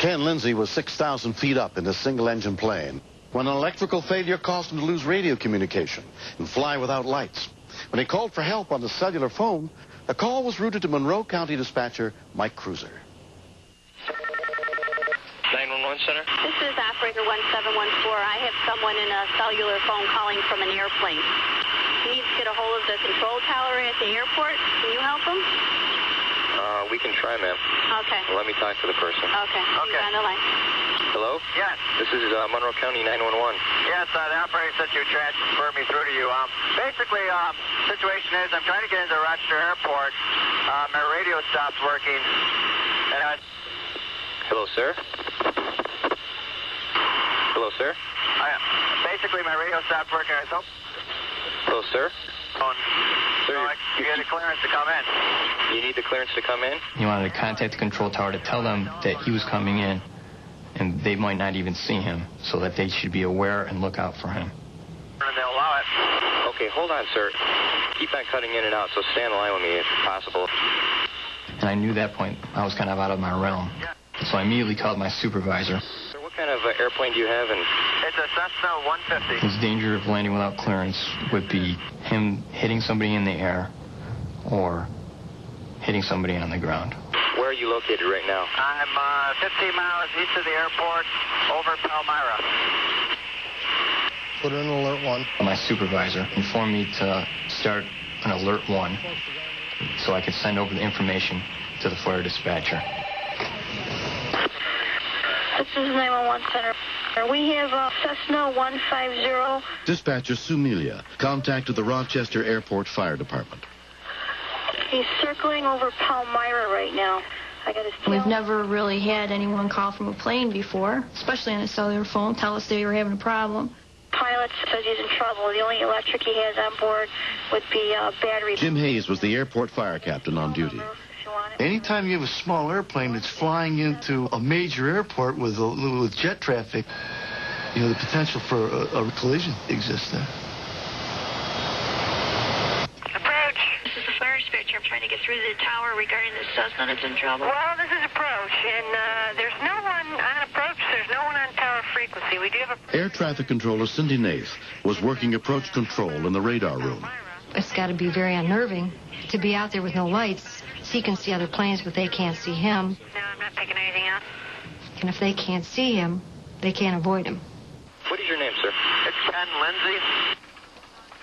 Ken Lindsay was 6,000 feet up in a single-engine plane when an electrical failure caused him to lose radio communication and fly without lights. When he called for help on the cellular phone, the call was routed to Monroe County dispatcher Mike Cruiser. 911 Center? This is operator 1714. I have someone in a cellular phone calling from an airplane. He needs to get a hold of the control tower at the airport. Can you help him? We can try, ma'am. Okay. Let me talk to the person. Okay. He's on the line. Hello? Yes. This is Monroe County 911. Yes, the operator said you transferred me through to you. Basically, situation is I'm trying to get into Rochester Airport. My radio stopped working. And Hello, sir? Hello, sir? basically, my radio stopped working. I thought... Hello, sir? So you get a clearance to come in. You need the clearance to come in? He wanted to contact the control tower to tell them that he was coming in, and they might not even see him, so that they should be aware and look out for him. And they'll allow it. Okay, hold on, sir. Keep on cutting in and out, so stay on the line with me if possible. And I knew at that point I was kind of out of my realm. So I immediately called my supervisor. Sir, what kind of airplane do you have? And It's a Cessna 150. His danger of landing without clearance would be him hitting somebody in the air or hitting somebody on the ground. where are you located right now? I'm 15 miles east of the airport, over Palmyra. Put in alert 1. My supervisor informed me to start an alert 1 so I could send over the information to the flare dispatcher. This is 911 Center. We have Cessna 150. Dispatcher Sumelia contacted the Rochester Airport Fire Department. He's circling over Palmyra right now. I got his tail. We've never really had anyone call from a plane before, especially on a cellular phone, tell us they were having a problem. Pilot says he's in trouble. The only electric he has on board would be battery. Jim Hayes was the airport fire captain on duty. Anytime you have a small airplane that's flying into a major airport with jet traffic, you know, the potential for a collision exists there. Approach. This is the fire dispatcher. I'm trying to get through to the tower regarding the Cessna that's in trouble. Well, this is approach, and there's no one on approach. There's no one on tower frequency. We do have a... Air traffic controller Cindy Nath was working approach control in the radar room. It's got to be very unnerving to be out there with no lights. He can see other planes, but they can't see him. No, I'm not picking anything up. And if they can't see him, they can't avoid him. What is your name, sir? It's Ken Lindsay.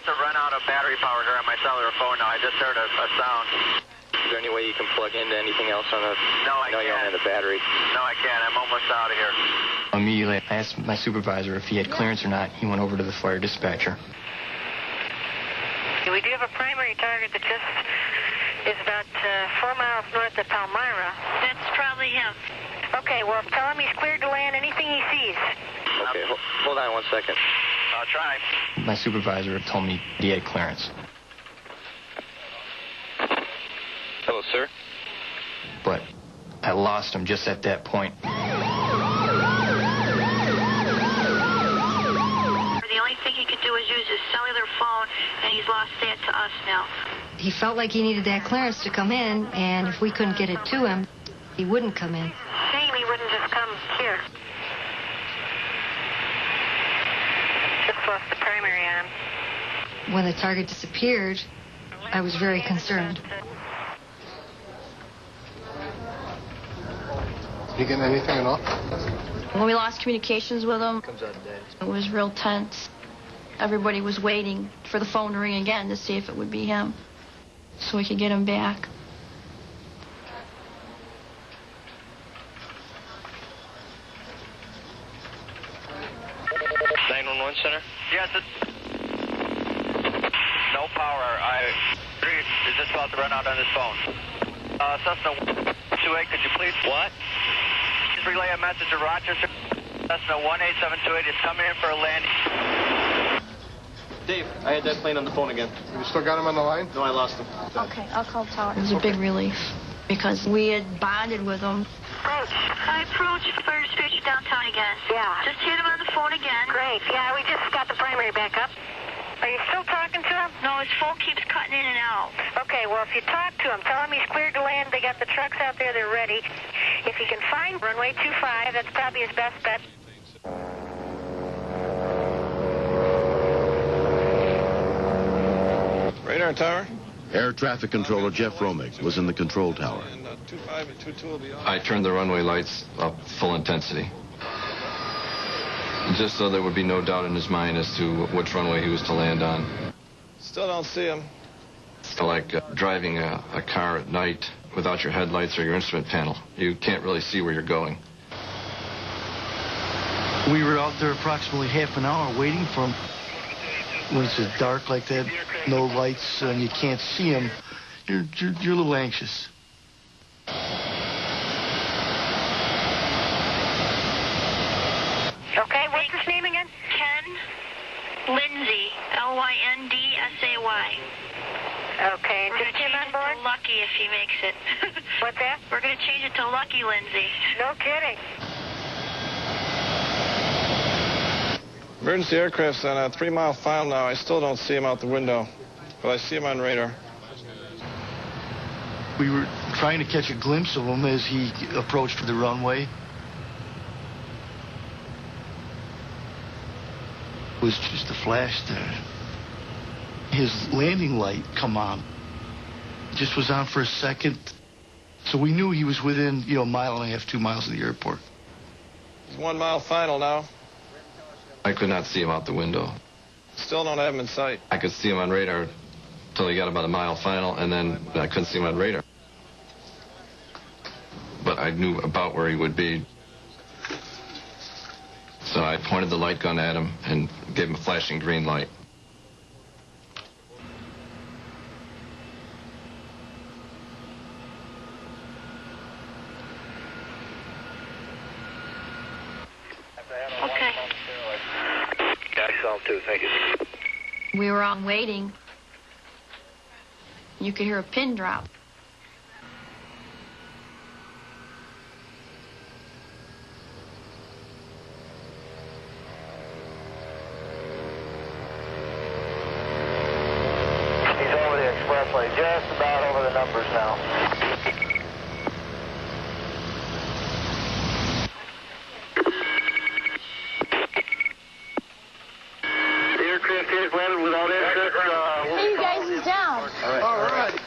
To run out of battery power here on my cellular phone now. I just heard a sound. Is there any way you can plug into anything else on the... No, I No, you don't can't. have the battery. No, I can't. I'm almost out of here. Immediately, I asked my supervisor if he had clearance or not. He went over to the fire dispatcher. We do have a primary target that just is about 4 miles north of Palmyra. That's probably him. Okay, well, tell him he's cleared to land anything he sees. Okay, hold on 1 second. I'll try. My supervisor told me he had clearance. Hello, sir. But I lost him just at that point. The only thing he could do is use his cellular phone, and he's lost that to us now. He felt like he needed that clearance to come in, and if we couldn't get it to him, he wouldn't come in. Shame he wouldn't just come here. Just lost the primary on him. When the target disappeared, I was very concerned. Did you get anything at all? When we lost communications with him, it was real tense. Everybody was waiting for the phone to ring again to see if it would be him, so we could get him back. Center? Yes, it's... No power. Is just about to run out on this phone. Cessna 128, could you please... What? Please relay a message to Rochester. Cessna 18728 is coming in for a landing. Dave, I had that plane on the phone again. You still got him on the line? No, I lost him. Okay, I'll call tower. It was a big relief because we had bonded with him. Approach. I approached the fire dispatcher downtown again. Yeah. Just hit him on the phone again. Great. Yeah, we just got the primary back up. Are you still talking to him? No, his phone keeps cutting in and out. Okay, well, if you talk to him, tell him he's cleared to land. They got the trucks out there. They're ready. If he can find runway 25, that's probably his best bet. Radar tower. Air traffic controller Jeff Romig was in the control tower. And 25 and 22 will be on. I turned the runway lights up full intensity, just so there would be no doubt in his mind as to which runway he was to land on. Still don't see him. It's like driving a car at night without your headlights or your instrument panel. You can't really see where you're going. We were out there approximately half an hour waiting for him. When it's dark like that, no lights, and you can't see him, you're a little anxious. Okay, what's his name again? Ken Lindsay, Lyndsay. Okay, and just him on board? Lucky if he makes it. What's that? We're going to change it to Lucky Lindsay. No kidding. Emergency aircraft's on a 3-mile file now. I still don't see him out the window, but I see him on radar. We were trying to catch a glimpse of him as he approached the runway. It was just a flash there. His landing light come on. Just was on for a second. So we knew he was within, a mile and a half, 2 miles of the airport. It's 1 mile final now. I could not see him out the window. Still don't have him in sight. I could see him on radar until he got about a mile final, and then I couldn't see him on radar. But I knew about where he would be. So I pointed the light gun at him and gave him a flashing green light. Okay. Yeah, I saw him too, thank you. We were on waiting. You could hear a pin drop. He's over the expressway, just about over the numbers now. The aircraft here is landed without incident. Hey, you guys, he's down. All right.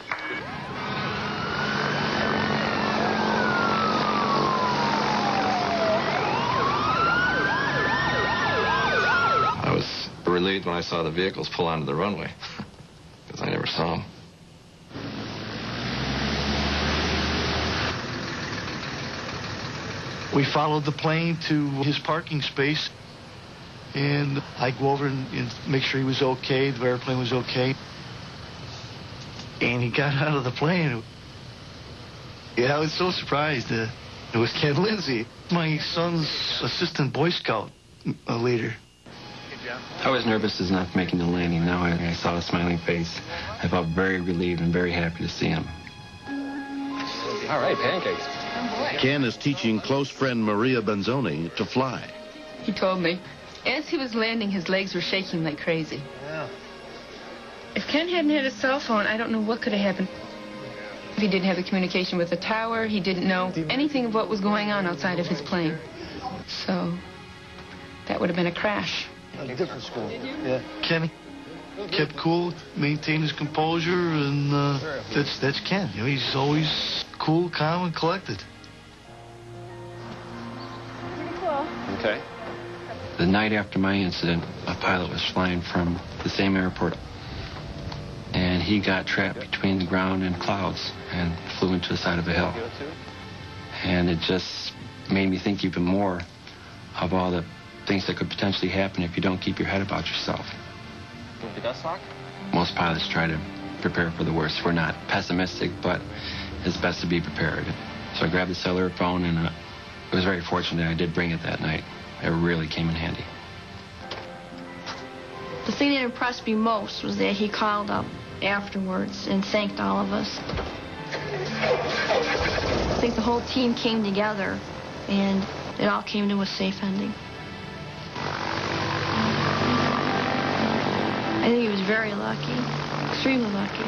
I was relieved when I saw the vehicles pull onto the runway, because I never saw them. We followed the plane to his parking space, and I go over and make sure he was okay, the airplane was okay. And he got out of the plane. Yeah, I was so surprised. It was Ken Lindsay, my son's assistant Boy Scout leader. I was nervous as not making the landing. Now I saw a smiling face. I felt very relieved and very happy to see him. All right, pancakes. Ken is teaching close friend Maria Benzoni to fly. He told me. As he was landing, his legs were shaking like crazy. Yeah. If Ken hadn't had a cell phone, I don't know what could have happened. He didn't have the communication with the tower. He didn't know anything of what was going on outside of his plane. So that would have been a crash. A different school. Yeah. Kenny kept cool, maintained his composure, and that's Ken. He's always cool, calm, and collected. Okay. The night after my incident, a pilot was flying from the same airport, and he got trapped between the ground and clouds and flew into the side of a hill. And it just made me think even more of all the things that could potentially happen if you don't keep your head about yourself. Most pilots try to prepare for the worst. We're not pessimistic, but it's best to be prepared. So I grabbed the cellular phone, and it was very fortunate I did bring it that night. It really came in handy. The thing that impressed me most was that he called up afterwards and thanked all of us. I think the whole team came together, and it all came to a safe ending. I think he was very lucky, extremely lucky.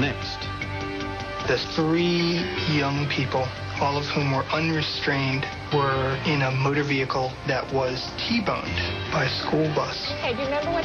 Next. The 3 young people, all of whom were unrestrained, were in a motor vehicle that was T-boned by a school bus. Hey, do you remember what